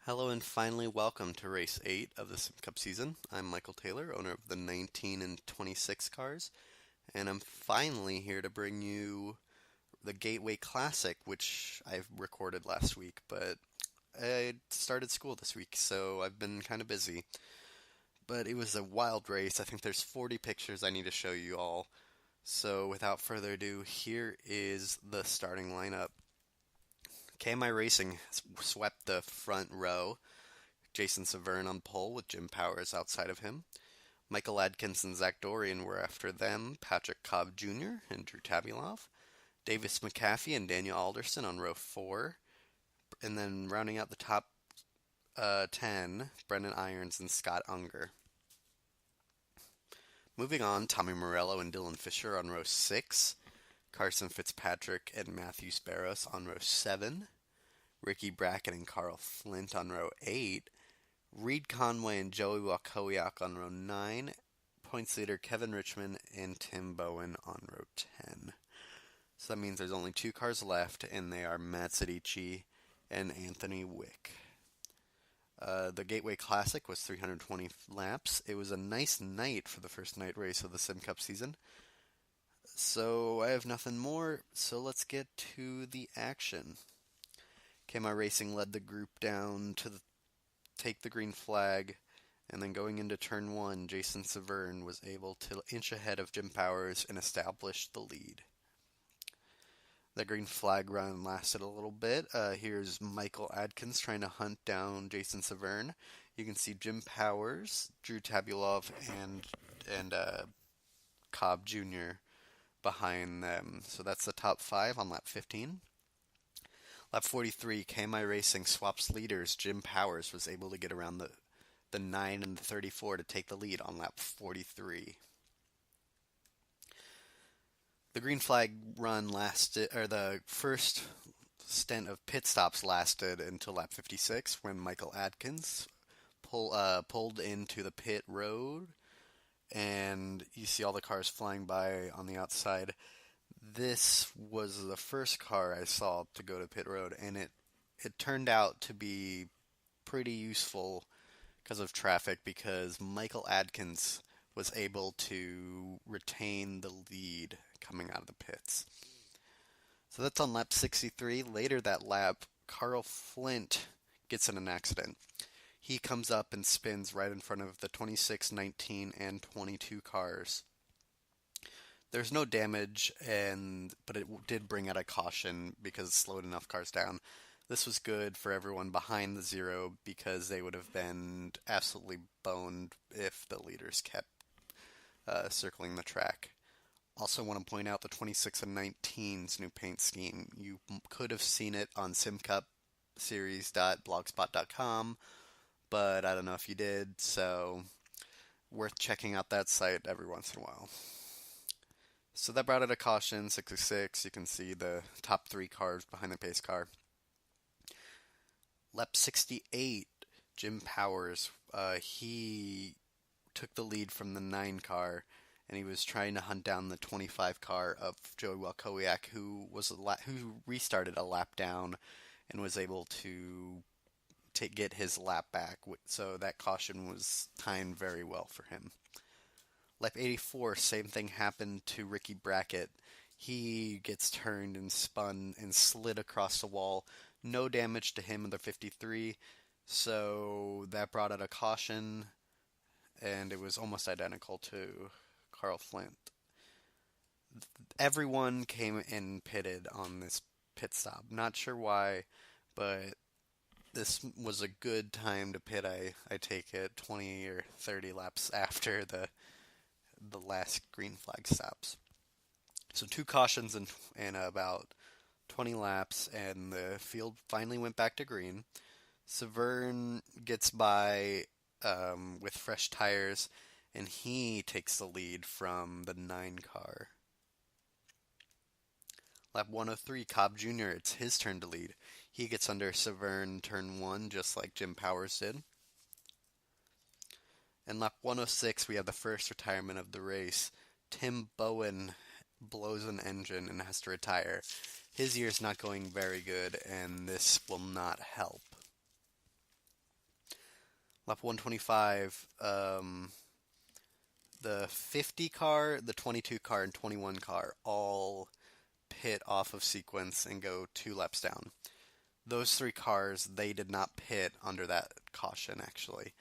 Hello and finally welcome to race 8 of the Sim Cup season. I'm Michael Taylor, owner of the 19 and 26 cars, and I'm finally here to bring you the Gateway Classic, which I recorded last week, but I started school this week, so I've been kind of busy. But it was a wild race. I think there's 40 pictures I need to show you all. So without further ado, here is the starting lineup. KMI Racing swept the front row. Jason Severn on pole with Jim Powers outside of him. Michael Adkins and Zach Dorian were after them, Patrick Cobb Jr. and Drew Tabulov. Davis McAfee and Daniel Alderson on row 4. And then rounding out the top 10, Brendan Irons and Scott Unger. Moving on, Tommy Morello and Dylan Fisher on row 6. Carson Fitzpatrick and Matthew Sparrows on row 7. Ricky Brackett and Carl Flint on row 8. Reed Conway and Joey Wakowiak on row 9. Points leader Kevin Richmond and Tim Bowen on row 10. So that means there's only 2 cars left, and they are Matt Sedici and Anthony Wick. The Gateway Classic was 320 laps. It was a nice night for the first night race of the Sim Cup season. So I have nothing more, so let's get to the action. KMI Racing led the group down to take the green flag, and then going into turn 1, Jason Severn was able to inch ahead of Jim Powers and establish the lead. The green flag run lasted a little bit. Here's Michael Adkins trying to hunt down Jason Severn. You can see Jim Powers, Drew Tabulov, and Cobb Jr. behind them. So that's the top 5 on lap 15. Lap 43, KMI Racing swaps leaders. Jim Powers was able to get around the 9 and the 34 to take the lead on lap 43. The green flag run lasted, or the first stint of pit stops lasted until lap 56 when Michael Adkins pulled into the pit road, and you see all the cars flying by on the outside. This was the first car I saw to go to pit road, and it turned out to be pretty useful because of traffic, because Michael Adkins was able to retain the lead coming out of the pits. So that's on lap 63. Later that lap, Carl Flint gets in an accident. He comes up and spins right in front of the 26, 19, and 22 cars. There's no damage, but it did bring out a caution because it slowed enough cars down. This was good for everyone behind the 0 because they would have been absolutely boned if the leaders kept circling the track. Also want to point out the 26 and 19's new paint scheme. You could have seen it on simcupseries.blogspot.com, but I don't know if you did, so worth checking out that site every once in a while. So that brought out a caution, 66. You can see the top 3 cars behind the pace car. Lap 68, Jim Powers, he took the lead from the 9 car, and he was trying to hunt down the 25 car of Joey Wakowiak, who restarted a lap down and was able to get his lap back. So that caution was timed very well for him. Lap 84, same thing happened to Ricky Brackett. He gets turned and spun and slid across the wall. No damage to him in the 53, so that brought out a caution, and it was almost identical to Carl Flint. Everyone came in pitted on this pit stop. Not sure why, but this was a good time to pit. I take it 20 or 30 laps after the last green flag stops. So 2 cautions in about 20 laps, and the field finally went back to green. Severn gets by with fresh tires, and he takes the lead from the 9 car. Lap 103, Cobb Jr., it's his turn to lead. He gets under Severn turn 1, just like Jim Powers did. And lap 106, we have the first retirement of the race. Tim Bowen blows an engine and has to retire. His year's not going very good, and this will not help. Lap 125, the 50 car, the 22 car, and 21 car all pit off of sequence and go 2 laps down. Those 3 cars, they did not pit under that caution, actually.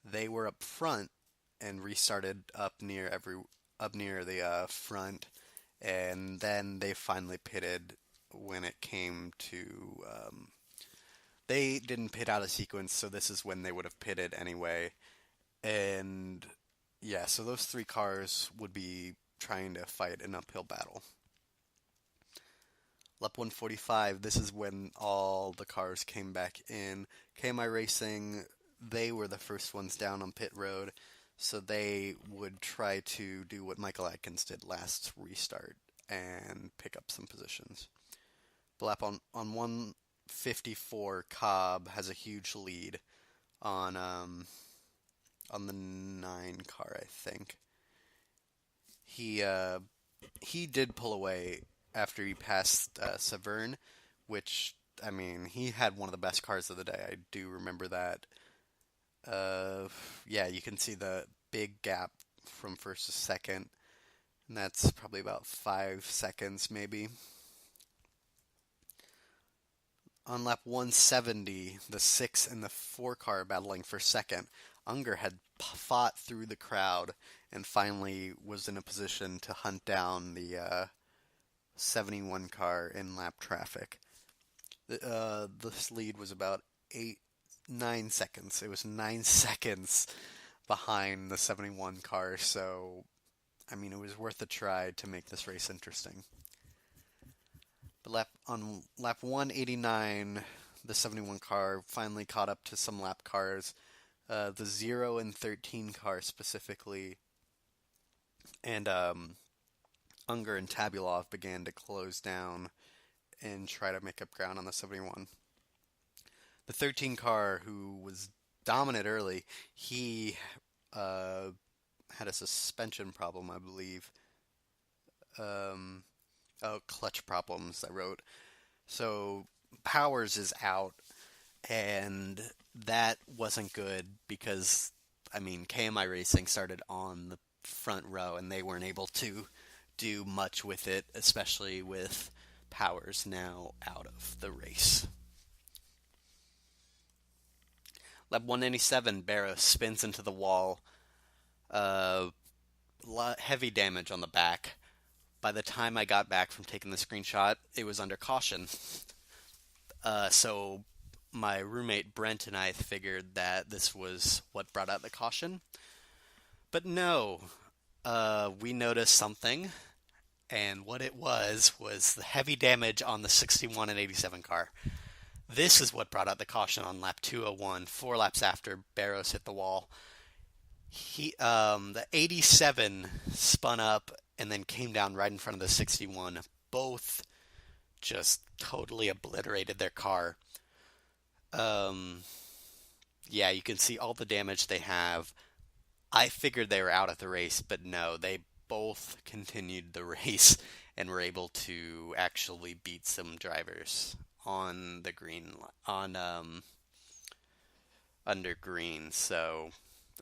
They were up front and restarted up near the front, and then they finally pitted when it came to they didn't pit out of sequence, so this is when they would have pitted anyway. And yeah, so those 3 cars would be trying to fight an uphill battle. Lap 145, this is when all the cars came back in. KMI Racing, they were the first ones down on pit road, so they would try to do what Michael Atkins did last restart and pick up some positions. The lap on 154, Cobb has a huge lead on the 9 car, I think. He did pull away after he passed Severn, which, I mean, he had one of the best cars of the day. I do remember that. Yeah, you can see the big gap from first to second, and that's probably about 5 seconds, maybe. On lap 170, the 6 and the 4 car battling for second. Unger had fought through the crowd and finally was in a position to hunt down the 71 car in lap traffic. This lead was about 9 seconds. It was 9 seconds behind the 71 car, so I mean it was worth a try to make this race interesting. But on lap 189, the 71 car finally caught up to some lap cars, the 0 and 13 car specifically, and Unger and Tabulov began to close down and try to make up ground on the 71. The 13 car, who was dominant early, he had a suspension problem, I believe. Clutch problems, I wrote. So Powers is out, and that wasn't good because, I mean, KMI Racing started on the front row, and they weren't able to do much with it, especially with Powers now out of the race. Lap 197, Barrow spins into the wall. Heavy damage on the back. By the time I got back from taking the screenshot, it was under caution. So my roommate Brent and I figured that this was what brought out the caution. But no, we noticed something, and what it was the heavy damage on the 61 and 87 car. This is what brought out the caution on lap 201, 4 laps after Barrows hit the wall. The 87 spun up and then came down right in front of the 61. Both just totally obliterated their car. Yeah, you can see all the damage they have. I figured they were out of the race, but no, they both continued the race and were able to actually beat some drivers on the green, under green. So,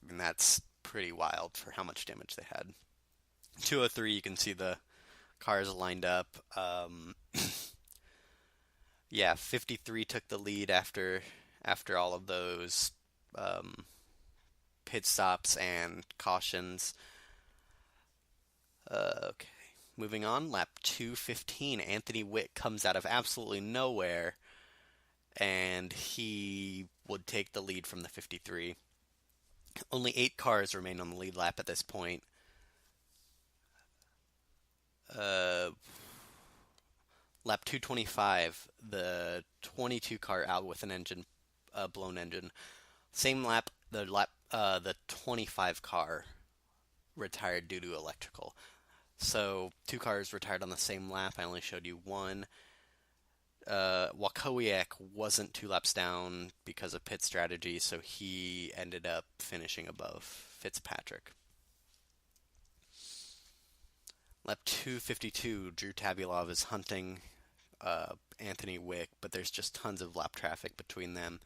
I mean, that's pretty wild for how much damage they had. 203, you can see the cars lined up. Yeah, 53 took the lead after all of those pit stops and cautions. Okay, moving on, lap 215, Anthony Witt comes out of absolutely nowhere, and he would take the lead from the 53. Only 8 cars remain on the lead lap at this point. Lap 225, the 22 car out with an engine, blown engine. Same lap, the 25 car retired due to electrical. So 2 cars retired on the same lap. I only showed you one. Wakowiak wasn't 2 laps down because of pit strategy, so he ended up finishing above Fitzpatrick. Lap 252, Drew Tabulov is hunting Anthony Wick, but there's just tons of lap traffic between them.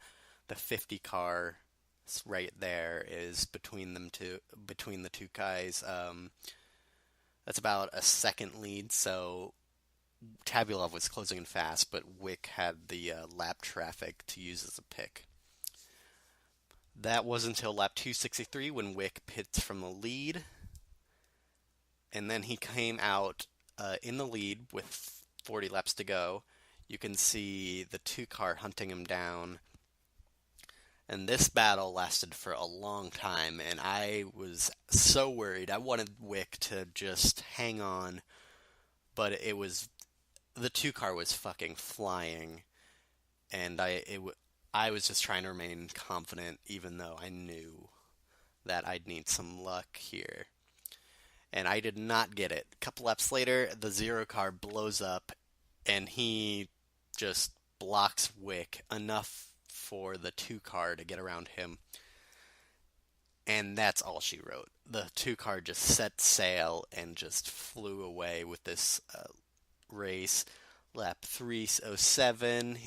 The 50 car seconds right there is between the two guys. That's about a second lead, so Tabulov was closing in fast, but Wick had the lap traffic to use as a pick. That was until lap 263 when Wick pits from the lead, and then he came out in the lead with 40 laps to go. You can see the 2 car hunting him down, and this battle lasted for a long time, and I was so worried. I wanted Wick to just hang on, but the 2 car was fucking flying, and I was just trying to remain confident, even though I knew that I'd need some luck here. And I did not get it. A couple laps later, the 0 car blows up, and he just blocks Wick enough for the 2 car to get around him. And that's all she wrote. The 2 car just set sail and just flew away with this race. Lap 307,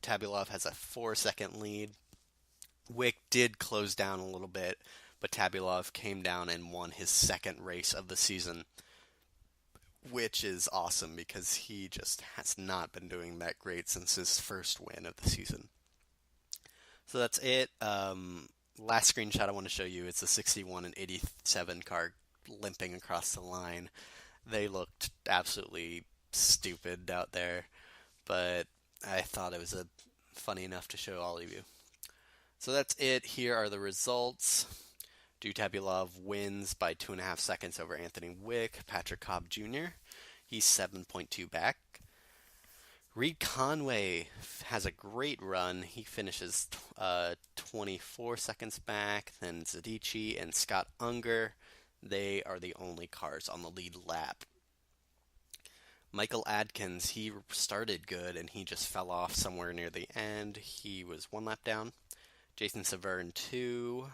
Tabulov has a 4-second lead. Wick did close down a little bit, but Tabulov came down and won his second race of the season, which is awesome because he just has not been doing that great since his first win of the season. So that's it. Last screenshot I want to show you is the 61 and 87 car limping across the line. They looked absolutely stupid out there, but I thought it was funny enough to show all of you. So that's it. Here are the results. Tabulov wins by 2.5 seconds over Anthony Wick. Patrick Cobb Jr., he's 7.2 back. Reed Conway has a great run. He finishes 24 seconds back. Then Zadichi and Scott Unger, they are the only cars on the lead lap. Michael Adkins, he started good and he just fell off somewhere near the end. He was 1 lap down. Jason Severn 2,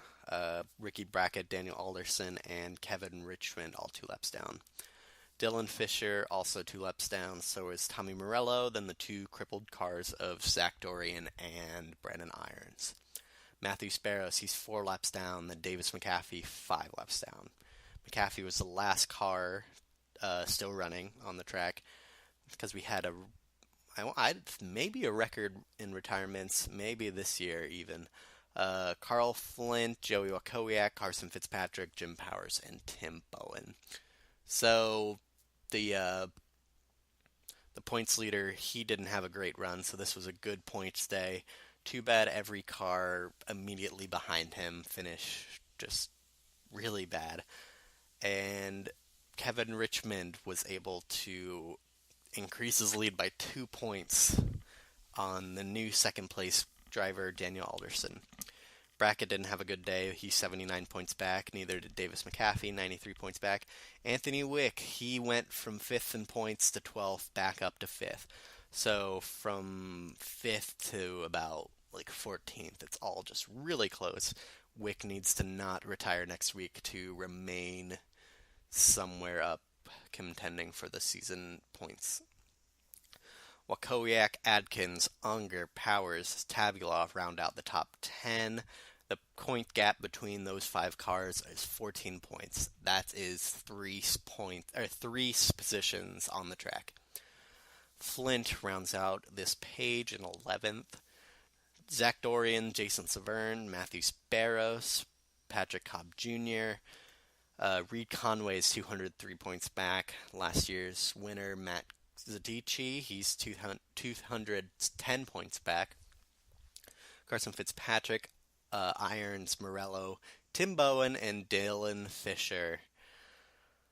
Ricky Brackett, Daniel Alderson, and Kevin Richmond all 2 laps down. Dylan Fisher also 2 laps down, so is Tommy Morello, then the 2 crippled cars of Zach Dorian and Brandon Irons. Matthew Sparrows, he's 4 laps down, then Davis McAfee 5 laps down. McAfee was the last car still running on the track because we had maybe a record in retirements, maybe this year even. Carl Flint, Joey Wakowiak, Carson Fitzpatrick, Jim Powers, and Tim Bowen. So the points leader, he didn't have a great run, so this was a good points day. Too bad every car immediately behind him finished just really bad. And Kevin Richmond was able to increase his lead by 2 points on the new second place driver, Daniel Alderson. Brackett didn't have a good day. He's 79 points back. Neither did Davis McAfee, 93 points back. Anthony Wick, he went from 5th in points to 12th, back up to 5th. So from 5th to about 14th, it's all just really close. Wick needs to not retire next week to remain somewhere up contending for the season points. Wakowiak, Adkins, Unger, Powers, Tabulov round out the top 10. The point gap between those 5 cars is 14 points. That is 3 positions on the track. Flint rounds out this page in 11th. Zach Dorian, Jason Severn, Matthew Sparrows, Patrick Cobb Jr., Reed Conway is 203 points back. Last year's winner, Matt Zadichi, he's 210 points back. Carson Fitzpatrick, Irons, Morello, Tim Bowen, and Dylan Fisher.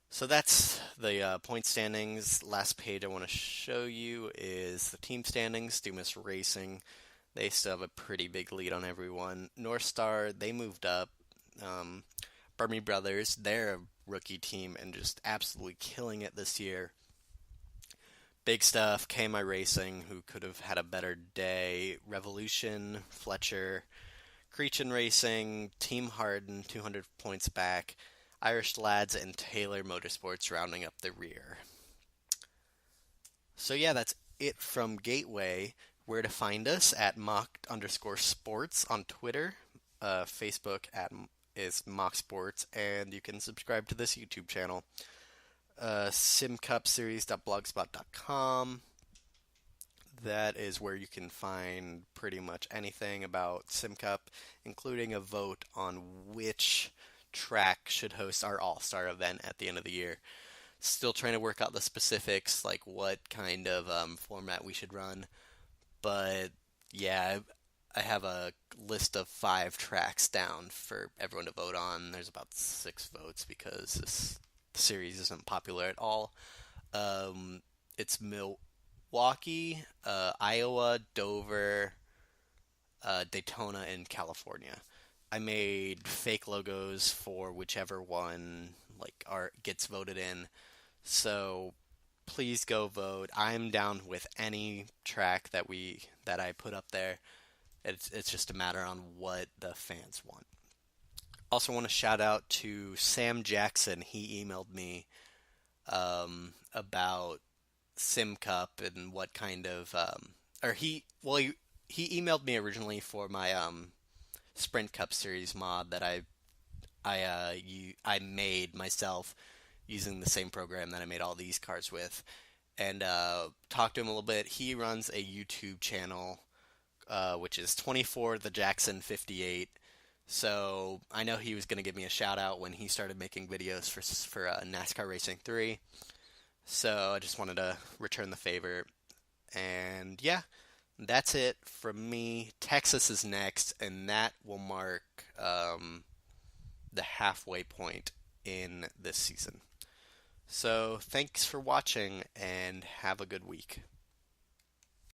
So that's the point standings. Last page I want to show you is the team standings. Dumas Racing, they still have a pretty big lead on everyone. North Star, they moved up. Burmy Brothers, they're a rookie team and just absolutely killing it this year. Big stuff, KMI Racing, who could have had a better day. Revolution, Fletcher, Creechin Racing, Team Harden, 200 points back. Irish Lads and Taylor Motorsports rounding up the rear. So yeah, that's it from Gateway. Where to find us at mock_sports on Twitter. Facebook is Mock Sports, and you can subscribe to this YouTube channel. simcupseries.blogspot.com. That is where you can find pretty much anything about SimCup, including a vote on which track should host our All-Star event at the end of the year. Still trying to work out the specifics, like what kind of format we should run. But yeah, I have a list of 5 tracks down for everyone to vote on. There's about 6 votes because this series isn't popular at all. It's Milwaukee, Iowa, Dover, Daytona, and California. I made fake logos for whichever one gets voted in. So please go vote. I'm down with any track that I put up there. It's just a matter on what the fans want. Also want to shout out to Sam Jackson. He emailed me about SimCup and what kind of or he emailed me originally for my Sprint Cup Series mod that I made myself using the same program that I made all these cars with, and talked to him a little bit. He runs a YouTube channel, which is 24 the Jackson 58. So I know he was going to give me a shout out when he started making videos for NASCAR Racing 3. So I just wanted to return the favor. And yeah, that's it from me. Texas is next, and that will mark the halfway point in this season. So thanks for watching, and have a good week.